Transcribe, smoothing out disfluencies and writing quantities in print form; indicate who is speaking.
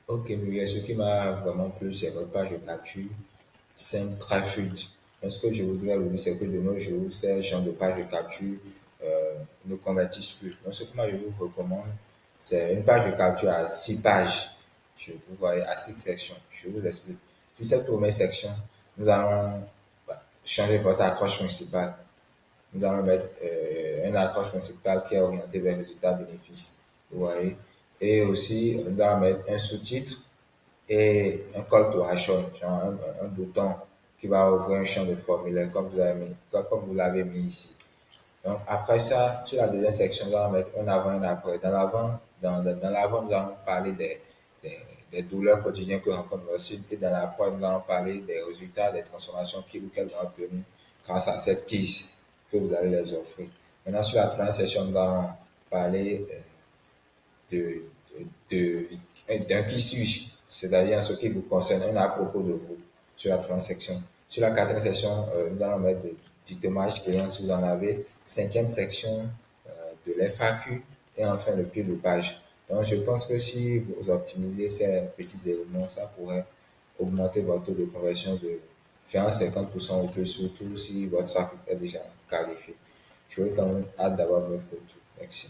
Speaker 1: Ok, mais ce qui m'a vraiment plu, c'est votre page de capture. C'est très fluide. Mais ce que je voudrais vous dire, c'est que de nos jours, ces genre de page de capture ne convertissent plus. Donc, ce que moi je vous recommande, c'est une page de capture à 6 pages. Vous voyez, à 6 sections. Je vous explique. Sur cette première section, nous allons changer votre accroche principale. Nous allons mettre une accroche principale qui est orientée vers résultat bénéfice. Vous voyez. Et aussi, nous allons mettre un sous-titre et un call to action, genre un bouton qui va ouvrir un champ de formulaire comme vous avez mis, comme vous l'avez mis ici. Donc après ça, sur la deuxième section, nous allons mettre un avant et un après. Dans l'avant, nous allons parler des, des douleurs quotidiennes que rencontre notre site et dans l'après, nous allons parler des résultats, des transformations qu'ils ou qu'elles ont obtenues grâce à cette quiz que vous allez les offrir. Maintenant, sur la troisième section, nous allons parler de, de, d'un qui suis-je, c'est-à-dire ce qui vous concerne, un à propos de vous, sur la troisième section. Sur la quatrième section, nous allons mettre du témoignage client si vous en avez. Cinquième section, de l'FAQ et enfin le pied de page. Donc, je pense que si vous optimisez ces petits éléments, ça pourrait augmenter votre taux de conversion de 20 à 50% ou plus, surtout si votre trafic est déjà qualifié. Je vais quand même hâte d'avoir votre retour. Merci.